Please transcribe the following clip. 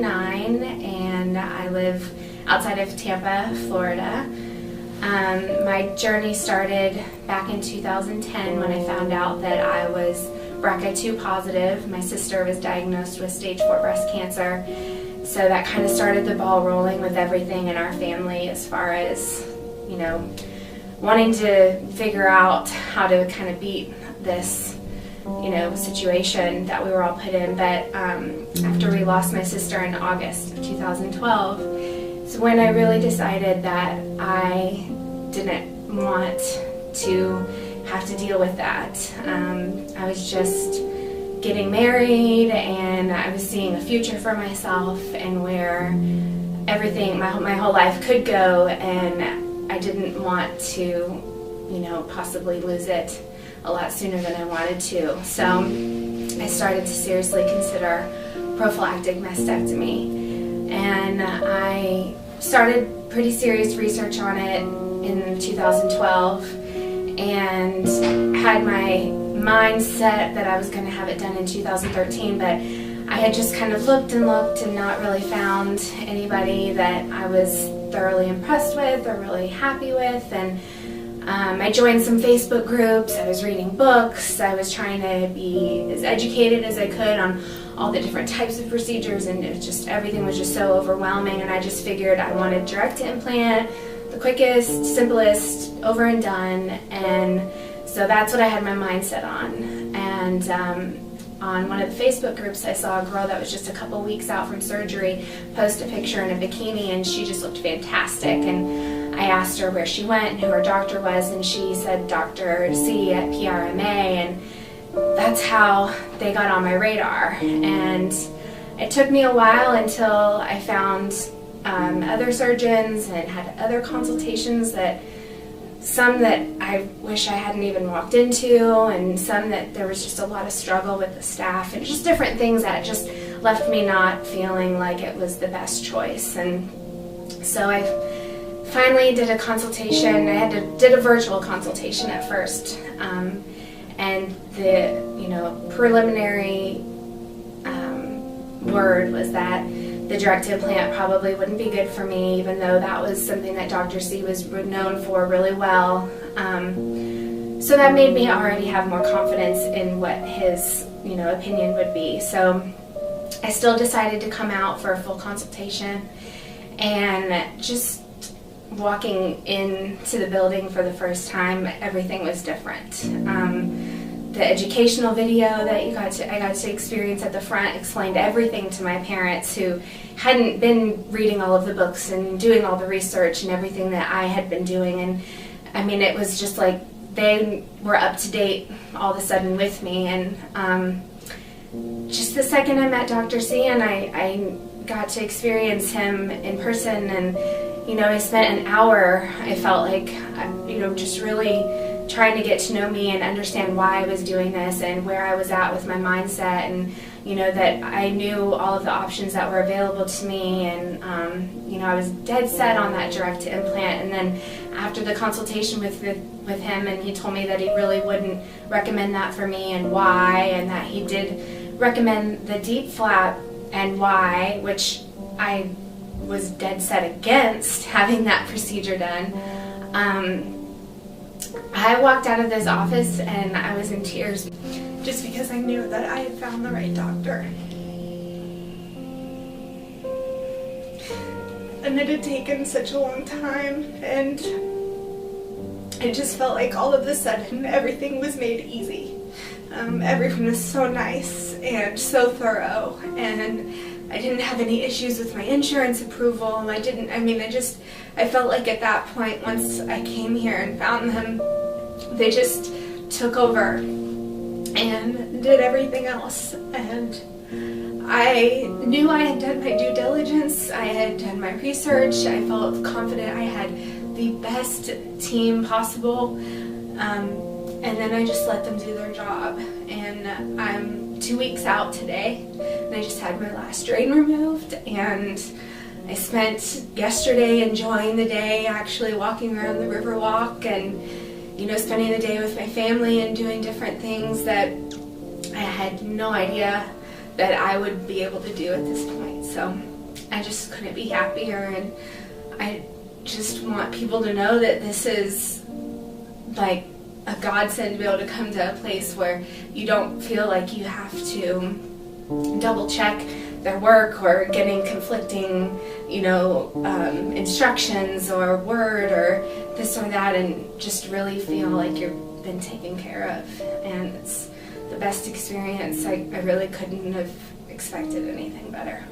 29 and I live outside of Tampa, Florida. My journey started back in 2010 when I found out that I was BRCA2 positive. My sister was diagnosed with stage 4 breast cancer, so that kind of started the ball rolling with everything in our family as far as, you know, wanting to figure out how to kind of beat this, you know, situation that we were all put in. But after we lost my sister in August of 2012, is when I really decided that I didn't want to have to deal with that. I was just getting married and I was seeing a future for myself and where everything, my whole life could go, and I didn't want to, you know, possibly lose it a lot sooner than I wanted to. So I started to seriously consider prophylactic mastectomy, and I started pretty serious research on it in 2012 and had my mind set that I was going to have it done in 2013, but I had just kind of looked and not really found anybody that I was thoroughly impressed with or really happy with. And I joined some Facebook groups, I was reading books, I was trying to be as educated as I could on all the different types of procedures, and it was just, everything was just so overwhelming, and I just figured I wanted direct to implant, the quickest, simplest, over and done. And so that's what I had my mind set on. And on one of the Facebook groups, I saw a girl that was just a couple weeks out from surgery post a picture in a bikini, and she just looked fantastic. And I asked her where she went and who her doctor was, and she said Dr. C at PRMA, and that's how they got on my radar. And it took me a while until I found other surgeons and had other consultations, that some that I wish I hadn't even walked into, and some that there was just a lot of struggle with the staff and just different things that just left me not feeling like it was the best choice. And so I finally did a consultation. I did a virtual consultation at first, and the preliminary word was that the direct implant probably wouldn't be good for me, even though that was something that Dr. C was known for really well. So that made me already have more confidence in what his opinion would be. So I still decided to come out for a full consultation, and just walking into the building for the first time, everything was different. The educational video that I got to experience at the front explained everything to my parents, who hadn't been reading all of the books and doing all the research and everything that I had been doing. And I mean, it was just like they were up to date all of a sudden with me. And just the second I met Dr. C and I got to experience him in person, and I spent an hour, I felt like, just really trying to get to know me and understand why I was doing this and where I was at with my mindset, and that I knew all of the options that were available to me. And I was dead set on that direct to implant. And then after the consultation with him, and he told me that he really wouldn't recommend that for me and why, and that he did recommend the DIEP flap and why, which I was dead set against having that procedure done. I walked out of this office and I was in tears, just because I knew that I had found the right doctor. And it had taken such a long time, and it just felt like all of a sudden everything was made easy. Everything was so nice and so thorough, and I didn't have any issues with my insurance approval. I felt like at that point, once I came here and found them, they just took over and did everything else. And I knew I had done my due diligence, I had done my research, I felt confident I had the best team possible, and then I just let them do their job. And I'm 2 weeks out today, and I just had my last drain removed, and I spent yesterday enjoying the day, actually walking around the river walk and spending the day with my family and doing different things that I had no idea that I would be able to do at this point. So I just couldn't be happier, and I just want people to know that this is like a godsend to be able to come to a place where you don't feel like you have to double check their work or getting conflicting, instructions or word or this or that, and just really feel like you've been taken care of. And it's the best experience. I really couldn't have expected anything better.